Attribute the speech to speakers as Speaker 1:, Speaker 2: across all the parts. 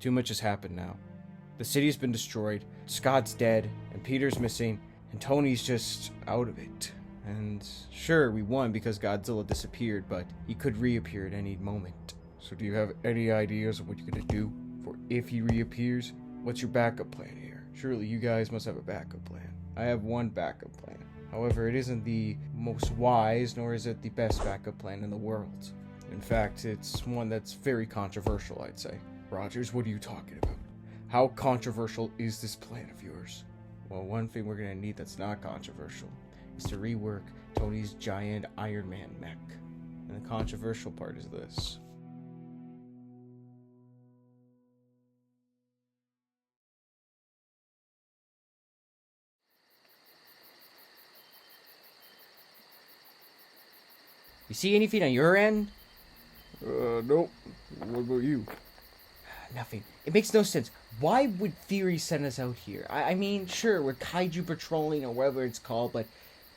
Speaker 1: Too much has happened now. The city's been destroyed, Scott's dead, and Peter's missing, and Tony's just out of it. And sure, we won because Godzilla disappeared, but he could reappear at any moment. So do you have any ideas of what you're gonna do for if he reappears? What's your backup plan here? Surely you guys must have a backup plan. I have one backup plan. However, it isn't the most wise, nor is it the best backup plan in the world. In fact, it's one that's very controversial, I'd say. Rogers, what are you talking about? How controversial is this plan of yours? Well, one thing we're gonna need that's not controversial is to rework Tony's giant Iron Man mech. And the controversial part is this. You see anything on your end?
Speaker 2: Nope. What about you?
Speaker 1: Nothing. It makes no sense. Why would Theory send us out here? I mean, sure, we're kaiju patrolling or whatever it's called, but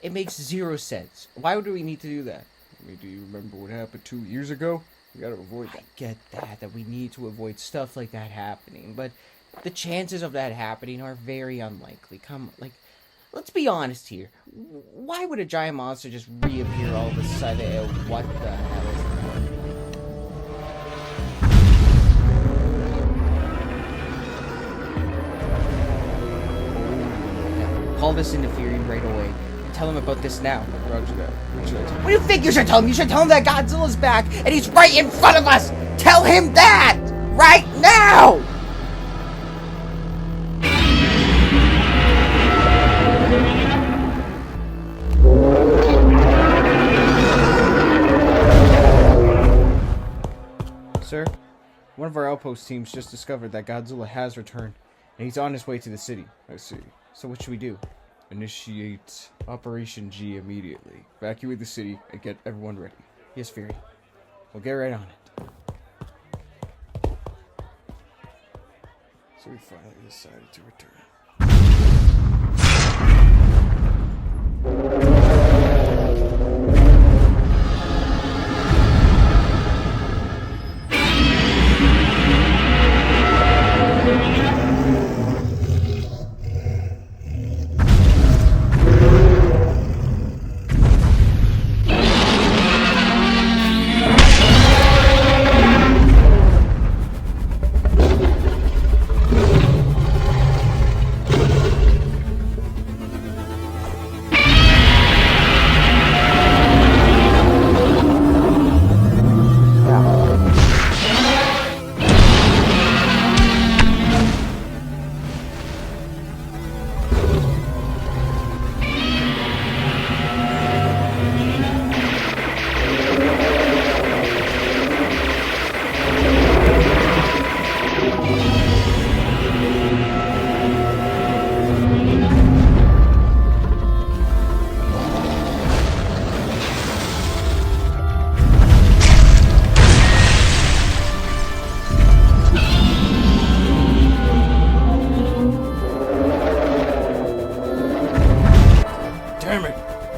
Speaker 1: it makes zero sense. Why would we need to do that?
Speaker 2: I mean, do you remember what happened 2 years ago? We gotta avoid that.
Speaker 1: I get that we need to avoid stuff like that happening, but the chances of that happening are very unlikely. Let's be honest here. Why would a giant monster just reappear all of a sudden? What the hell is that? Call this into Theory right away. Tell him about this now.
Speaker 2: Roger that.
Speaker 1: What do you think you should tell him? You should tell him that Godzilla's back and he's right in front of us! Tell him that! Right now! Sir, one of our outpost teams just discovered that Godzilla has returned and he's on his way to the city.
Speaker 2: I see.
Speaker 1: So what should we do?
Speaker 2: Initiate Operation G immediately. Evacuate the city and get everyone ready.
Speaker 1: Yes, Fury. We'll get right on it.
Speaker 2: So we finally decided to return.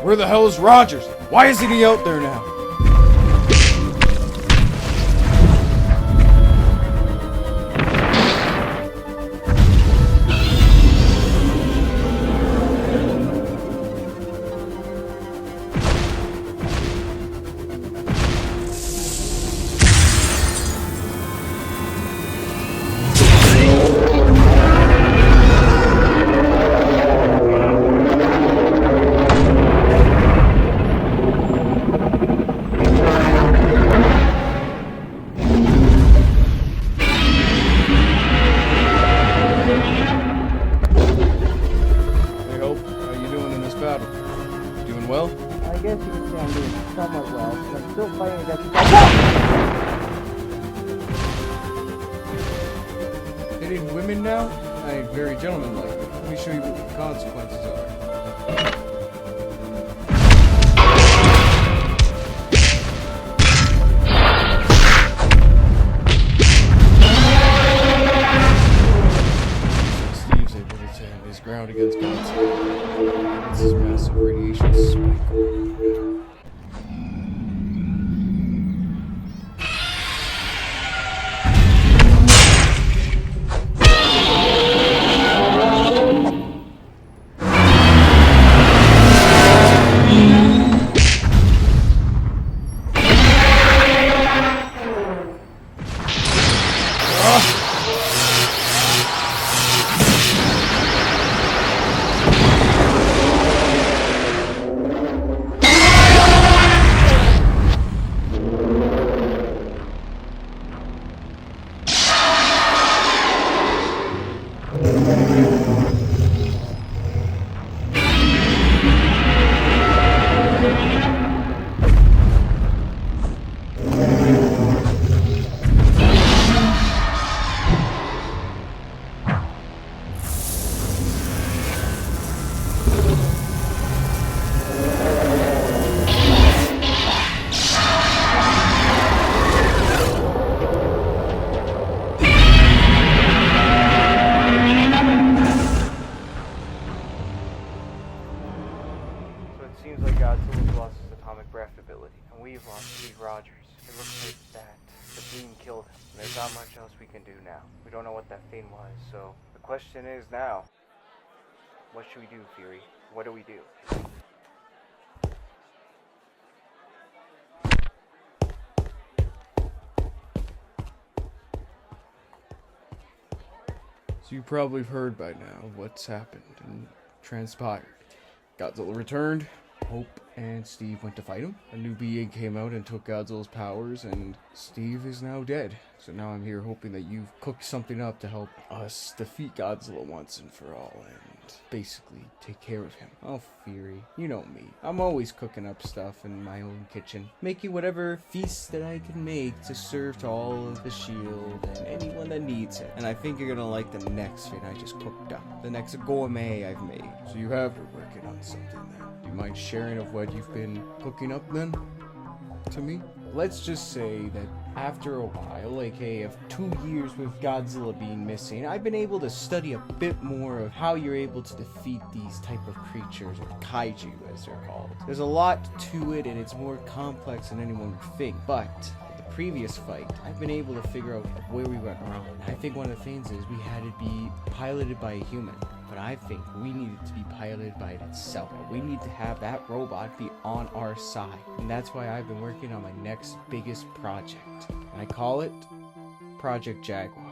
Speaker 2: Where the hell is Rogers? Why isn't he out there now?
Speaker 1: Well? I guess you could say I'm doing somewhat well, but I'm still fighting against you.
Speaker 2: Hitting women now? I ain't very gentlemanlike. Let me show you what the consequences are. Steve's able to stand his ground against Godzilla. This is massive radiation spike.
Speaker 1: So it seems like Godzilla's lost his atomic breath ability, and we've lost Steve Rogers. It looks like that the beam killed him, and there's not much else we can do now. We don't know what that thing was, so the question is now, what should we do, Fury? What do we do?
Speaker 2: So you probably have heard by now what's happened and transpired. Godzilla returned. Hope and Steve went to fight him. A new being came out and took Godzilla's powers, and Steve is now dead. So now I'm here hoping that you've cooked something up to help us defeat Godzilla once and for all, and basically take care of him.
Speaker 1: Oh, Fury, you know me. I'm always cooking up stuff in my own kitchen, making whatever feast that I can make to serve to all of the Shield and anyone that needs it. And I think you're gonna like the next thing I just cooked up, the next gourmet I've made.
Speaker 2: So you have been working on something then. Do you mind sharing of what you've been cooking up then? To me?
Speaker 1: Let's just say that after a while, aka of 2 years with Godzilla being missing, I've been able to study a bit more of how you're able to defeat these type of creatures, or kaiju as they're called. There's a lot to it, and it's more complex than anyone would think, but with the previous fight, I've been able to figure out where we went wrong. I think one of the things is we had to be piloted by a human. But I think we needed to be piloted by it itself. We need to have that robot be on our side. And that's why I've been working on my next biggest project. And I call it Project Jaguar.